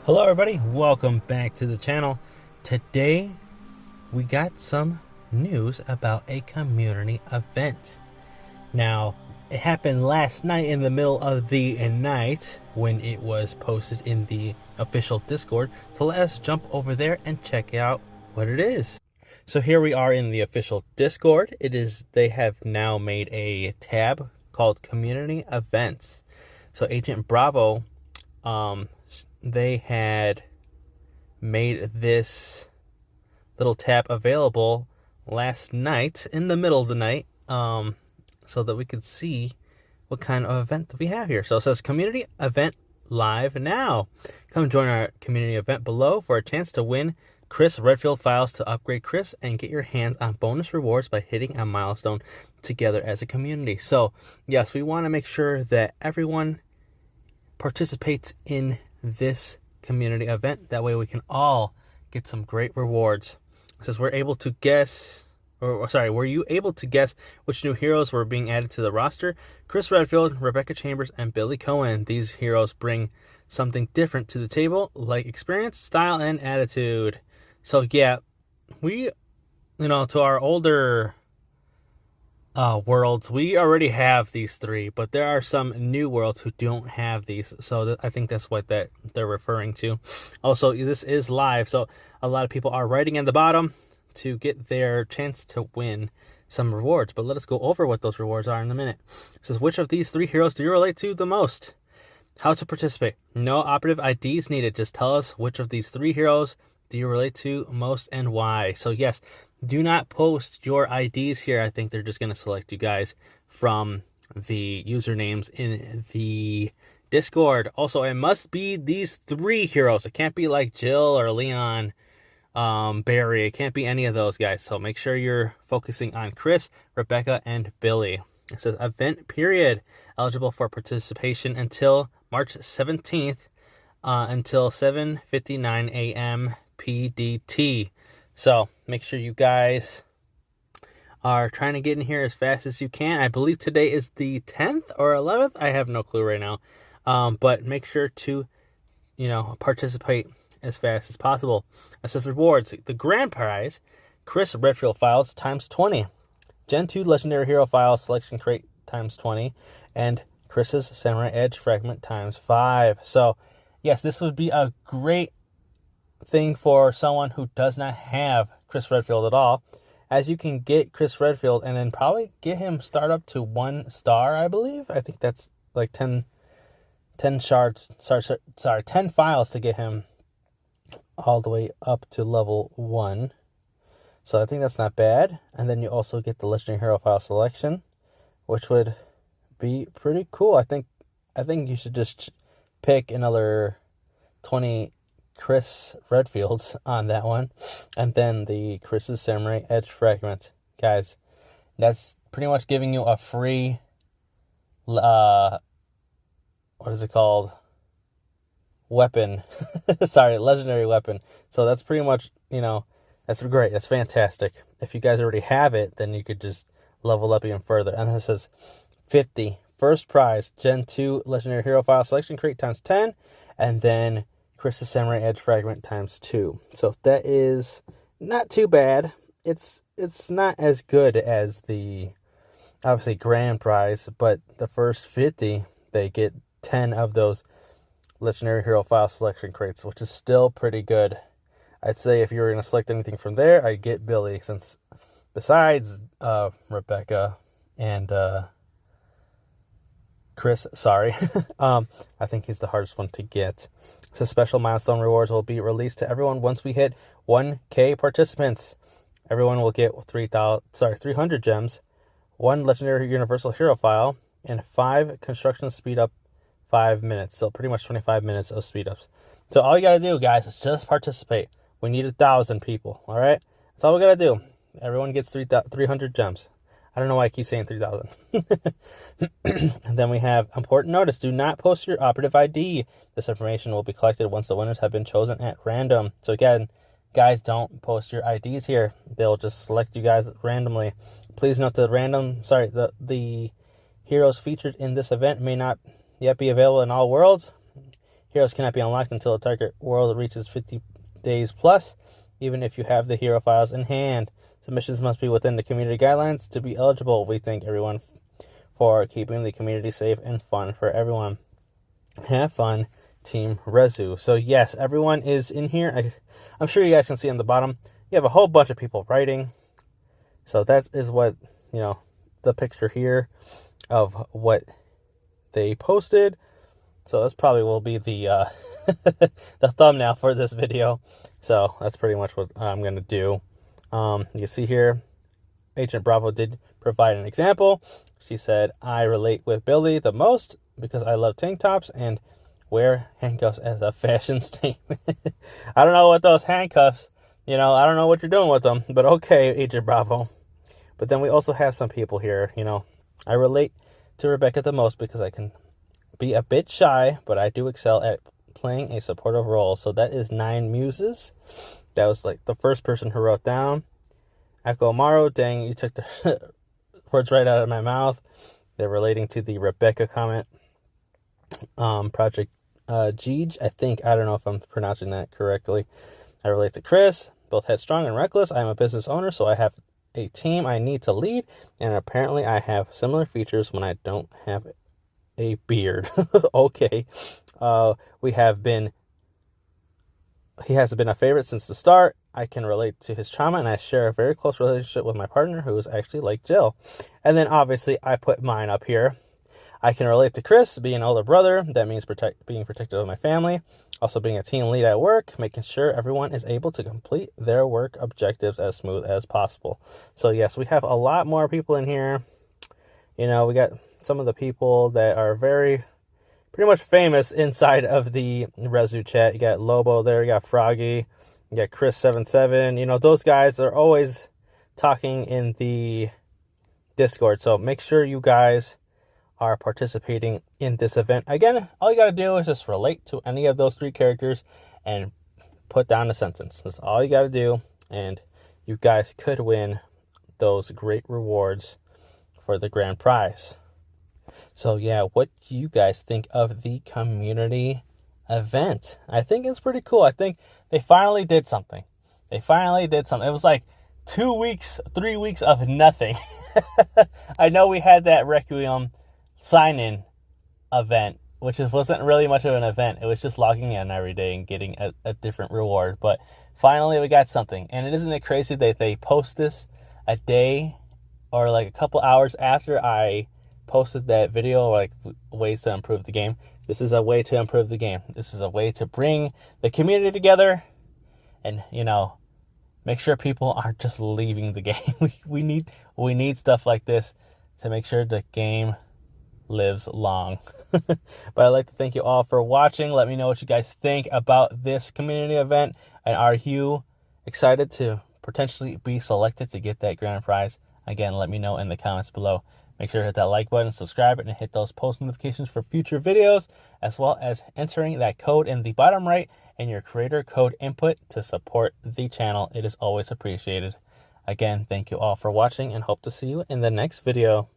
Hello everybody, welcome back to the channel. Today we got some news about a community event. Now, it happened last night in the middle of the night when it was posted in the official Discord. So let us jump over there and check out what it is. So here we are in the official Discord. They have now made a tab called Community Events. So Agent Bravo, they had made this little tab available last night in the middle of the night, so that we could see what kind of event that we have here. So it says Community Event Live Now. Come join our community event below for a chance to win Chris Redfield files to upgrade Chris and get your hands on bonus rewards by hitting a milestone together as a community. So yes, we want to make sure that everyone participates in this community event. That way we can all get some great rewards. It says were you able to guess which new heroes were being added to the roster? Chris Redfield, Rebecca Chambers, and Billy Cohen. These heroes bring something different to the table, like experience, style, and attitude. So yeah, we, to our older worlds, we already have these three, but there are some new worlds who don't have these, so I think that's what they're referring to. Also, this is live, so a lot of people are writing in the bottom to get their chance to win some rewards, but let us go over what those rewards are in a minute. It says, which of these three heroes do you relate to the most? How to participate. No operative IDs needed, just tell us which of these three heroes do you relate to most and why. So yes, do not post your IDs here. I think they're just going to select you guys from the usernames in the Discord. Also, it must be these three heroes. It can't be like Jill or Leon, Barry. It can't be any of those guys. So make sure you're focusing on Chris, Rebecca, and Billy. It says event period. Eligible for participation until March 17th until 7:59 a.m. PDT. So make sure you guys are trying to get in here as fast as you can. I believe today is the 10th or 11th. I have no clue right now. But make sure to, participate as fast as possible. It says rewards. The grand prize, Chris Redfield files times 20. Gen 2 Legendary Hero File Selection Crate times 20. And Chris's Samurai Edge Fragment times 5. So, yes, this would be a great thing for someone who does not have Chris Redfield at all, as you can get Chris Redfield and then probably get him start up to 1 star, I believe. I think that's like 10 files to get him all the way up to level 1. So I think that's not bad. And then you also get the Legendary Hero File Selection, which would be pretty cool. I think you should just pick another 20 Chris Redfields on that one, and then the Chris's Samurai Edge Fragment. Guys, that's pretty much giving you a free what is it called, weapon. Sorry, legendary weapon. So that's pretty much, that's great. That's fantastic. If you guys already have it, then you could just level up even further. And this says 50 first prize, Gen 2 Legendary Hero File Selection Crate times 10, and then Chris's Samurai Edge Fragment times 2. So that is not too bad. It's not as good as the, obviously, grand prize, but the first 50, they get 10 of those Legendary Hero File Selection Crates, which is still pretty good. I'd say if you were going to select anything from there, I'd get Billy, since besides Rebecca and Chris, sorry, I think he's the hardest one to get. So special milestone rewards will be released to everyone once we hit 1K participants. Everyone will get 300 gems, 1 legendary universal hero file, and 5 construction speed up 5 minutes. So pretty much 25 minutes of speed ups. So all you gotta do, guys, is just participate. We need 1,000 people. All right, that's all we gotta do. Everyone gets 300 gems. I don't know why I keep saying 3,000. And then we have important notice. Do not post your operative ID. This information will be collected once the winners have been chosen at random. So again, guys, don't post your IDs here. They'll just select you guys randomly. Please note the heroes featured in this event may not yet be available in all worlds. Heroes cannot be unlocked until the target world reaches 50 days plus, even if you have the hero files in hand. Submissions must be within the community guidelines to be eligible. We thank everyone for keeping the community safe and fun for everyone. Have fun, Team Rezu. So yes, everyone is in here. I'm sure you guys can see on the bottom. You have a whole bunch of people writing. So that is what, the picture here of what they posted. So this probably will be the the thumbnail for this video. So that's pretty much what I'm going to do. You can see here, Agent Bravo did provide an example. She said, I relate with Billy the most because I love tank tops and wear handcuffs as a fashion statement. I don't know what those handcuffs, I don't know what you're doing with them, but okay, Agent Bravo. But then we also have some people here, I relate to Rebecca the most because I can be a bit shy, but I do excel at playing a supportive role. So that is 9 muses. That was like the first person who wrote down. Echo Amaro, dang, you took the words right out of my mouth. They're relating to the Rebecca comment. Project Jeej, I don't know if I'm pronouncing that correctly. I relate to Chris, both headstrong and reckless. I'm a business owner, so I have a team I need to lead, and apparently I have similar features when I don't have a beard. Okay. He has been a favorite since the start. I can relate to his trauma, and I share a very close relationship with my partner, who is actually like Jill. And then obviously I put mine up here. I can relate to Chris, being an older brother. That means being protective of my family. Also being a team lead at work, making sure everyone is able to complete their work objectives as smooth as possible. So yes, we have a lot more people in here. We got some of the people that are pretty much famous inside of the Rezu chat. You got Lobo there, you got Froggy, you got Chris77. Those guys are always talking in the Discord. So make sure you guys are participating in this event. Again, all you got to do is just relate to any of those 3 characters and put down a sentence. That's all you got to do. And you guys could win those great rewards for the grand prize. So yeah, what do you guys think of the community event? I think it's pretty cool. I think they finally did something. It was like 2 weeks, 3 weeks of nothing. I know we had that Requiem sign-in event, which wasn't really much of an event. It was just logging in every day and getting a different reward. But finally we got something. And isn't it crazy that they post this a day or like a couple hours after I posted that video, like ways to improve the game? This is a way to improve the game. This is a way to bring the community together and, make sure people aren't just leaving the game. We need stuff like this to make sure the game lives long. But I'd like to thank you all for watching. Let me know what you guys think about this community event, and are you excited to potentially be selected to get that grand prize? Again, let me know in the comments below. Make sure to hit that like button, subscribe, and hit those post notifications for future videos, as well as entering that code in the bottom right and your creator code input to support the channel. It is always appreciated. Again, thank you all for watching and hope to see you in the next video.